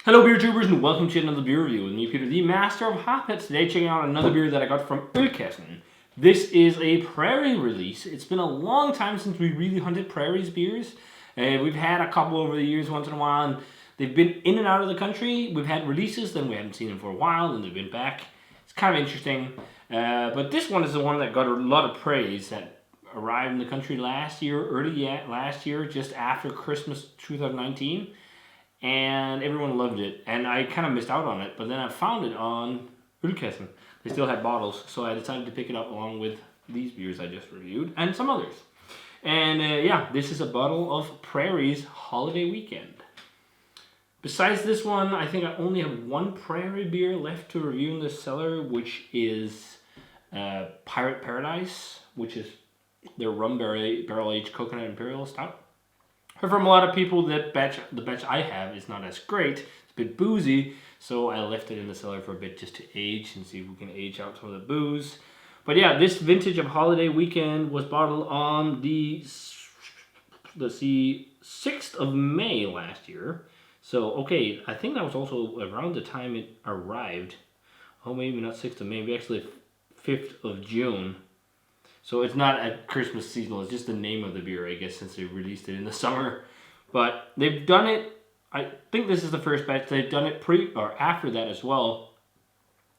Hello beer tubers and welcome to another beer review with me, Peter, the master of Hoppets. Today checking out another beer that I got from Artisan. This is a Prairie release. It's been a long time since we really hunted Prairie's beers. We've had a couple over the years once in a while, and they've been in and out of the country. We've had releases, then we haven't seen them for a while, and they've been back. It's kind of interesting. But this one is the one that got a lot of praise, that arrived in the country last year, last year, just after Christmas 2019. And everyone loved it, and I kind of missed out on it, but then I found it on Brewed. They still had bottles, so I decided to pick it up along with these beers I just reviewed, and some others. And yeah, this is a bottle of Prairie's Holiday Weekend. Besides this one, I think I only have one Prairie beer left to review in the cellar, which is Pirate Paradise, which is their rum barrel-aged coconut Imperial Stout. But from a lot of people, the batch I have is not as great. It's a bit boozy, so I left it in the cellar for a bit just to age and see if we can age out some of the booze. But yeah, this vintage of Holiday Weekend was bottled on the 6th of May last year. So, okay, I think that was also around the time it arrived. Oh, maybe not 6th of May, maybe actually 5th of June. So it's not a Christmas seasonal, it's just the name of the beer, I guess, since they released it in the summer. But they've done it, I think this is the first batch, they've done it pre or after that as well.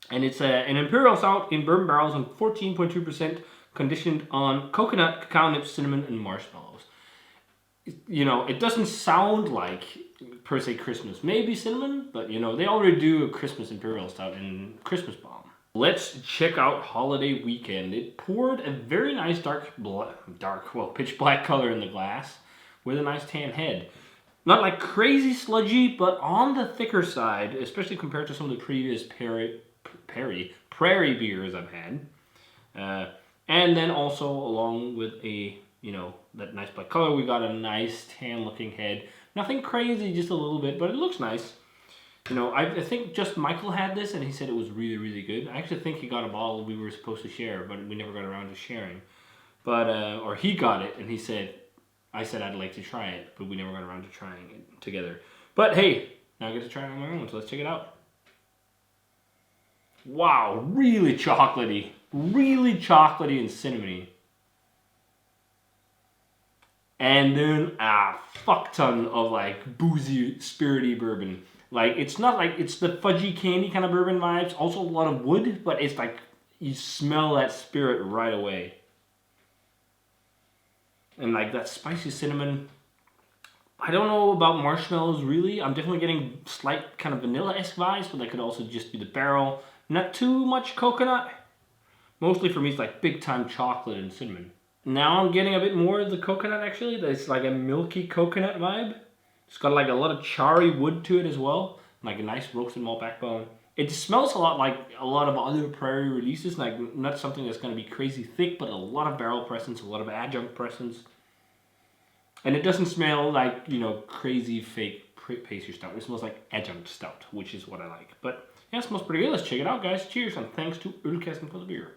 And it's an Imperial Stout in bourbon barrels and 14.2% conditioned on coconut, cacao nibs, cinnamon, and marshmallows. You know, it doesn't sound like, per se, Christmas. Maybe cinnamon, but you know, they already do a Christmas Imperial Stout in Christmas Bomb. Let's check out Holiday Weekend. It poured a very nice pitch black color in the glass with a nice tan head. Not like crazy sludgy, but on the thicker side, especially compared to some of the previous Prairie beers I've had. And then also along with that nice black color, we got a nice tan looking head. Nothing crazy, just a little bit, but it looks nice. You know, I think just Michael had this, and he said it was really, really good. I actually think he got a bottle we were supposed to share, but we never got around to sharing. But, or he got it, and I said I'd like to try it, but we never got around to trying it together. But hey, now I get to try it on my own, so let's check it out. Wow, really chocolatey and cinnamony. And then a fuck ton of like boozy, spirity bourbon. Like, it's not like it's the fudgy candy kind of bourbon vibes. Also a lot of wood, but it's like you smell that spirit right away. And like that spicy cinnamon. I don't know about marshmallows really. I'm definitely getting slight kind of vanilla-esque vibes, but that could also just be the barrel. Not too much coconut. Mostly for me it's like big time chocolate and cinnamon. Now I'm getting a bit more of the coconut actually. It's like a milky coconut vibe. It's got like a lot of charry wood to it as well. Like a nice roasted malt backbone. It smells a lot like a lot of other Prairie releases. Like not something that's going to be crazy thick, but a lot of barrel presence, a lot of adjunct presence. And it doesn't smell like, you know, crazy fake pastry stout. It smells like adjunct stout, which is what I like. But yeah, it smells pretty good. Let's check it out, guys. Cheers, and thanks to Artisan for the beer.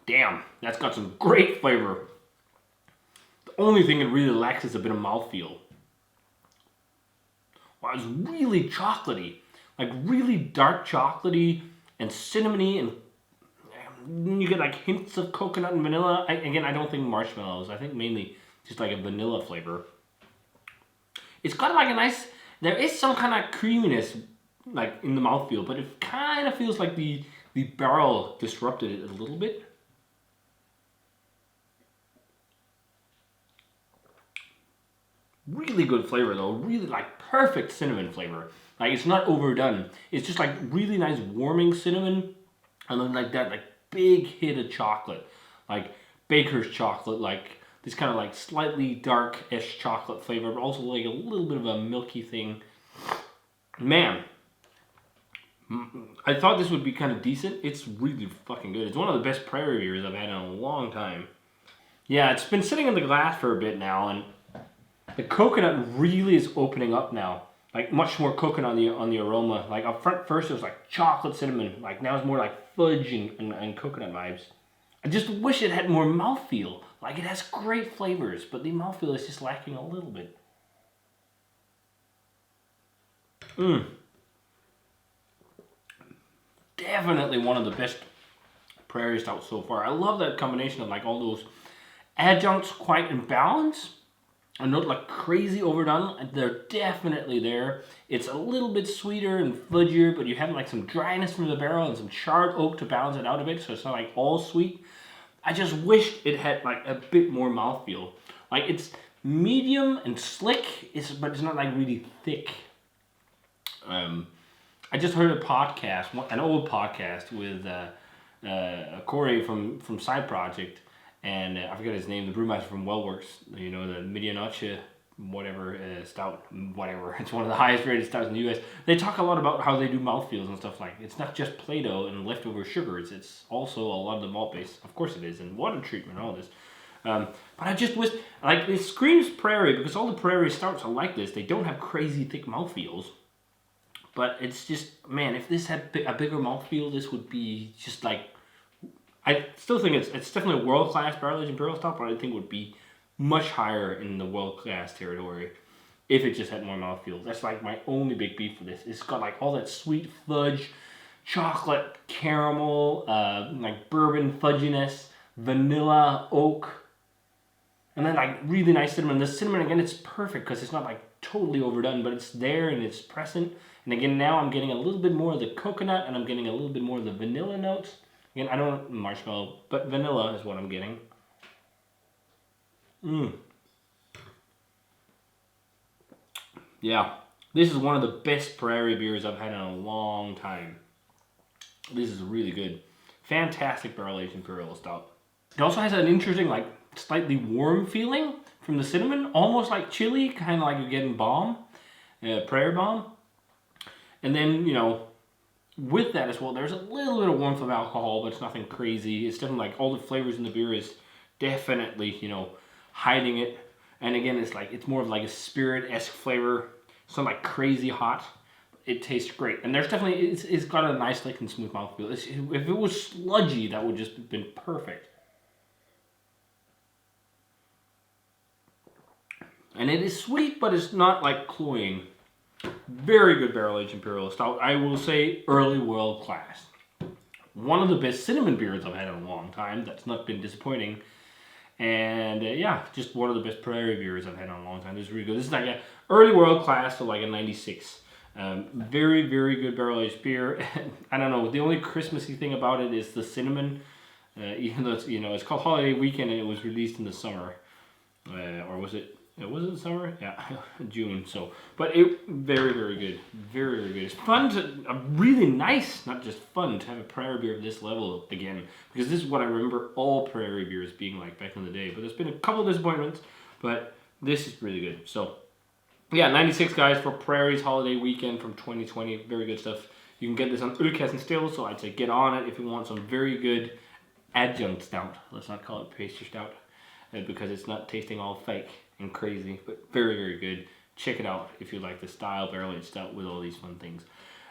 Damn, that's got some great flavor. The only thing it really lacks is a bit of mouthfeel. Wow, it's really chocolatey. Like really dark chocolatey and cinnamony, and you get like hints of coconut and vanilla. Again, I don't think marshmallows. I think mainly just like a vanilla flavor. It's got like a nice, there is some kind of creaminess like in the mouthfeel, but it kind of feels like the barrel disrupted it a little bit. Really good flavor though, really like perfect cinnamon flavor. Like it's not overdone. It's just like really nice warming cinnamon, and then like that like big hit of chocolate, like baker's chocolate, like this kind of like slightly dark-ish chocolate flavor, but also like a little bit of a milky thing. Man, I thought this would be kind of decent. It's really fucking good. It's one of the best Prairie beers I've had in a long time. Yeah, it's been sitting in the glass for a bit now, and the coconut really is opening up now. Like much more coconut on the aroma. Like up front first it was like chocolate cinnamon. Like now it's more like fudge and coconut vibes. I just wish it had more mouthfeel. Like, it has great flavors, but the mouthfeel is just lacking a little bit. Definitely one of the best Prairie Stouts so far. I love that combination of like all those adjuncts quite in balance. And not like crazy overdone. They're definitely there. It's a little bit sweeter and fudgier, but you have like some dryness from the barrel and some charred oak to balance it out a bit, so it's not like all sweet. I just wish it had like a bit more mouthfeel. Like, it's medium and slick, but it's not like really thick. I just heard a podcast, an old podcast with Corey from Side Project, and I forget his name, the brewmaster from Wellworks, you know, the Medianoche, whatever, stout, whatever. It's one of the highest rated stouts in the US. They talk a lot about how they do mouthfeels and stuff. Like, it's not just Play-Doh and leftover sugars, it's also a lot of the malt base. Of course it is, and water treatment and all this. But I just wish, like, it screams Prairie, because all the Prairie stouts are like this. They don't have crazy thick mouthfeels. But it's just, man, if this had a bigger mouthfeel, this would be just like, I still think it's definitely a world-class barrel-aged Imperial Stout, but I think it would be much higher in the world-class territory if it just had more mouthfeel. That's like my only big beef for this. It's got like all that sweet fudge, chocolate, caramel, like bourbon fudginess, vanilla, oak, and then like really nice cinnamon. The cinnamon, again, it's perfect because it's not like totally overdone, but it's there and it's present. And again, now I'm getting a little bit more of the coconut and I'm getting a little bit more of the vanilla notes. Again, I don't marshmallow, but vanilla is what I'm getting. Yeah, this is one of the best Prairie beers I've had in a long time. This is really good. Fantastic barrel-aged Imperial Stout. It also has an interesting, like, slightly warm feeling from the cinnamon, almost like chili, kind of like you're getting balm, Prairie balm. And then, you know, with that as well, there's a little bit of warmth of alcohol, but it's nothing crazy. It's definitely like all the flavors in the beer is definitely, you know, hiding it. And again, it's like, it's more of like a spirit-esque flavor. It's not like crazy hot. It tastes great. And there's definitely, it's got a nice, lick and smooth mouthfeel. If it was sludgy, that would just have been perfect. And it is sweet, but it's not like cloying. Very good barrel-aged Imperial Stout. I will say early world class. One of the best cinnamon beers I've had in a long time. That's not been disappointing. And yeah, just one of the best Prairie beers I've had in a long time. This is really good. This is like a early world class, so like a 96. Very, very good barrel-aged beer. I don't know, the only Christmassy thing about it is the cinnamon. Even though it's, you know, it's called Holiday Weekend and it was released in the summer. Or was it? Was it summer? Yeah, June. So, but it very, very good. Very, very good. It's fun to, really nice, not just fun, to have a Prairie beer of this level again, because this is what I remember all Prairie beers being like back in the day. But there's been a couple of disappointments, but this is really good. So, yeah, 96 guys for Prairie's Holiday Weekend from 2020. Very good stuff. You can get this on Ölkäsen still, so I'd say get on it if you want some very good adjunct stout. Let's not call it pastry stout, because it's not tasting all fake and crazy, but very, very good. Check it out if you like the style barrel-aged stout with all these fun things.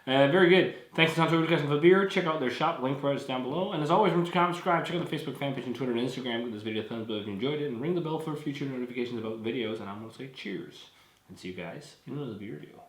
Very good. Thanks to Ölkäsen for the beer. Check out their shop. Link for it's down below. And as always, remember to comment, subscribe. Check out the Facebook fan page and Twitter and Instagram. Give this video a thumbs up if you enjoyed it. And ring the bell for future notifications about videos. And I'm going to say cheers. And see you guys in another video.